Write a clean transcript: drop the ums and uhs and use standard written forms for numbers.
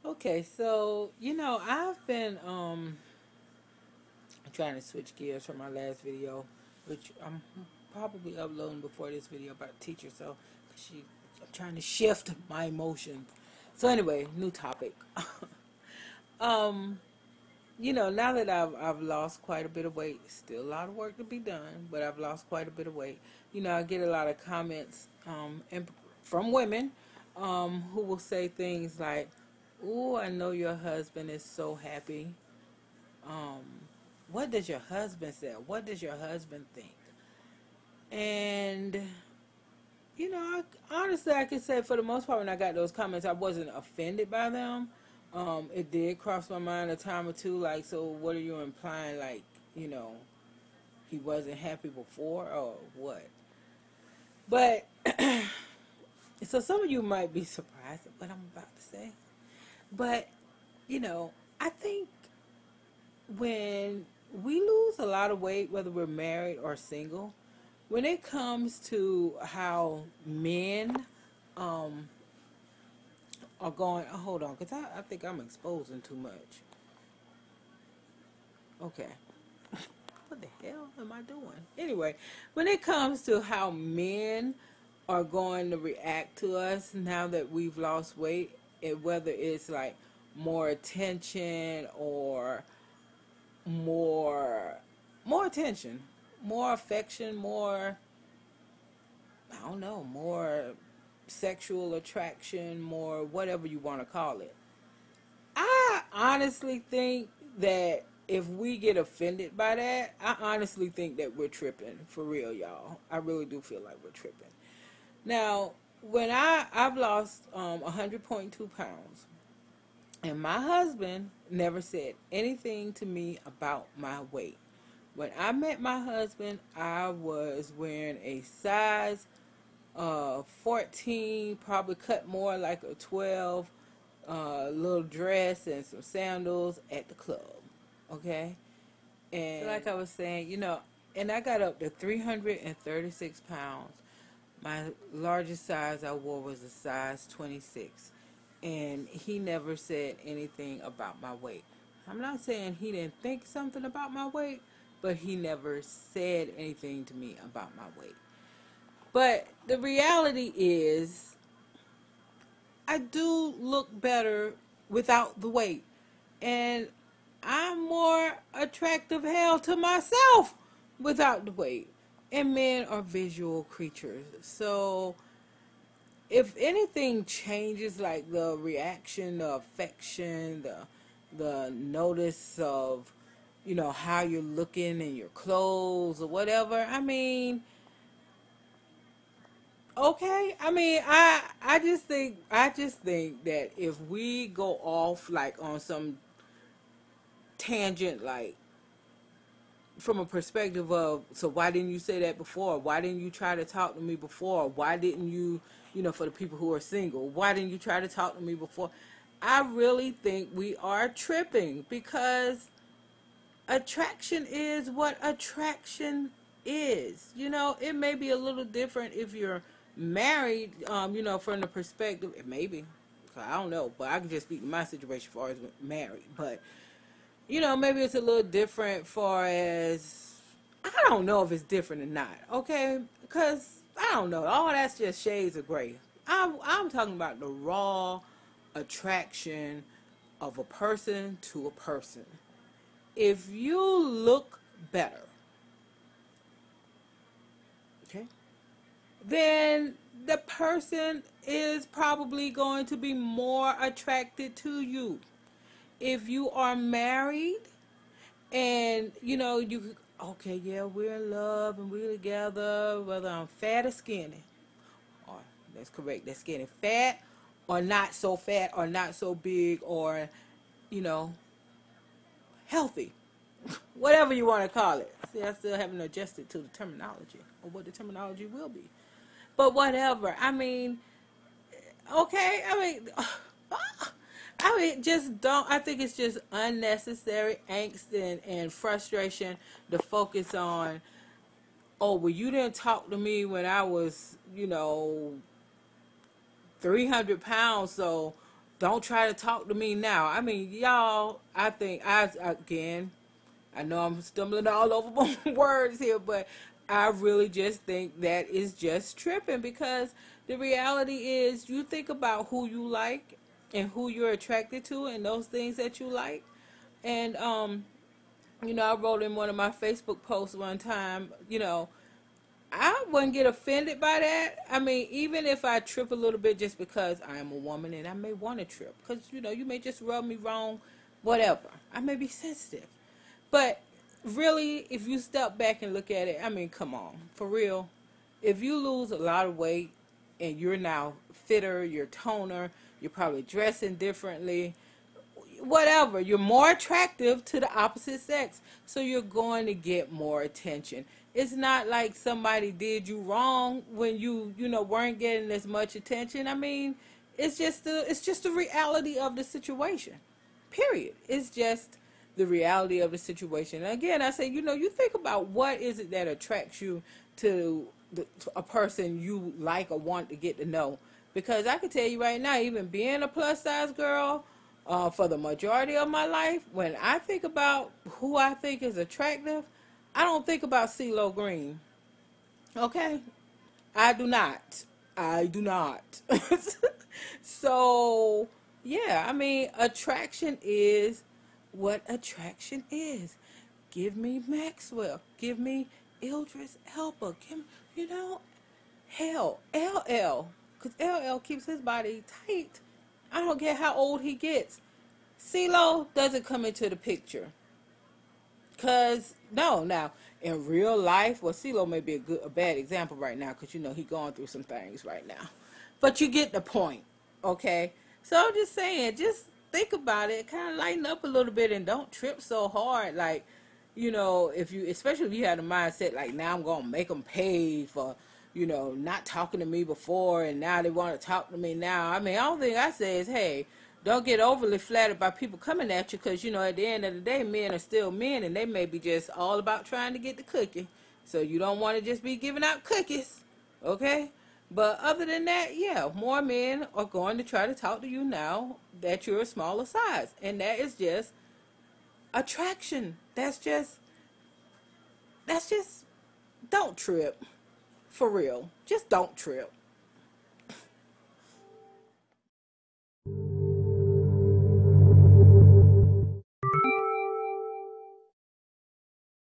Okay, so I've been trying to switch gears from my last video, which I'm probably uploading before this video about the teacher. So I'm trying to shift my emotions. So anyway, new topic. um, now that I've lost quite a bit of weight, still a lot of work to be done, but I've lost quite a bit of weight. I get a lot of comments and from women who will say things like, "Ooh, I know your husband is so happy. Um, what does your husband say? What does your husband think?" And honestly, I can say for the most part, when I got those comments, I wasn't offended by them. It did cross my mind a time or two, like, so what are you implying? Like, you know, he wasn't happy before, or what? But so some of you might be surprised at what I'm about to say. But I think when we lose a lot of weight, whether we're married or single, when it comes to how men um, are going, hold on, because I think I'm exposing too much. Okay. What the hell am I doing? Anyway, when it comes to how men are going to react to us now that we've lost weight, whether it's like more attention or more more attention, more affection, more, I don't know, more sexual attraction, more whatever you want to call it. I honestly think that if we get offended by that, I honestly think that we're tripping for real, y'all. I really do feel like we're tripping. Now, when I've lost 100.2 pounds, and my husband never said anything to me about my weight. When I met my husband, I was wearing a size 14, probably cut more like a 12, little dress and some sandals at the club. Okay? And so like I was saying, and I got up to 336 pounds. My largest size I wore was a size 26. And he never said anything about my weight. I'm not saying he didn't think something about my weight, but he never said anything to me about my weight. But the reality is, I do look better without the weight. And I'm more attractive, hell, to myself without the weight. And men are visual creatures. So if anything changes, like the reaction, the affection, the notice of, how you're looking in your clothes or whatever, I mean, okay. I mean, I just think that if we go off like on some tangent, like from a perspective of, so why didn't you say that before? Why didn't you try to talk to me before? Why didn't you, for the people who are single, why didn't you try to talk to me before? I really think we are tripping, because attraction is what attraction is. It may be a little different if you're married, from the perspective, it may be, I don't know, but I can just speak to my situation as far as married. But maybe it's a little different far as, I don't know if it's different or not, okay? Because, I don't know, all that's just shades of gray. I'm talking about the raw attraction of a person to a person. If you look better, okay, then the person is probably going to be more attracted to you. If you are married and you, okay, yeah, we're in love and we're together, whether I'm fat or skinny, or that's correct, that's skinny, fat or not so fat or not so big, or you know healthy, whatever you want to call it. See, I still haven't adjusted to the terminology or what the terminology will be, but whatever. I mean, okay, just don't. I think it's just unnecessary angst and frustration to focus on. Oh, well, you didn't talk to me when I was, 300 pounds. So, Don't try to talk to me now. I mean, y'all, I think, again, I know I'm stumbling all over words here, but I really just think that is just tripping, because the reality is you think about who you like and who you're attracted to and those things that you like. And, I wrote in one of my Facebook posts one time, I wouldn't get offended by that. I mean, even if I trip a little bit just because I am a woman and I may want to trip, because, you may just rub me wrong, whatever. I may be sensitive. But really, if you step back and look at it, I mean, come on, for real. If you lose a lot of weight and you're now fitter, you're toner, you're probably dressing differently, whatever, you're more attractive to the opposite sex, so you're going to get more attention. It's not like somebody did you wrong when you weren't getting as much attention. I mean, it's just the reality of the situation, period. It's just the reality of the situation. And again, I say, you think about what is it that attracts you to a person you like or want to get to know. Because I can tell you right now, even being a plus size girl, for the majority of my life, when I think about who I think is attractive, I don't think about CeeLo Green. Okay? I do not. I do not. So, yeah, I mean, attraction is what attraction is. Give me Maxwell. Give me Idris Elba. Give me, hell, LL. Because LL keeps his body tight. I don't care how old he gets. CeeLo doesn't come into the picture. Because, no, now, in real life, well, CeeLo may be a bad example right now because, he's going through some things right now. But you get the point, okay? So I'm just saying, just think about it, kind of lighten up a little bit and don't trip so hard. Like, especially if you have the mindset, like, now I'm going to make them pay for, not talking to me before and now they want to talk to me now. I mean, the only thing I say is, hey, don't get overly flattered by people coming at you because, at the end of the day, men are still men and they may be just all about trying to get the cookie. So you don't want to just be giving out cookies, okay? But other than that, yeah, more men are going to try to talk to you now that you're a smaller size. And that is just attraction. That's just, don't trip. For real. Just don't trip.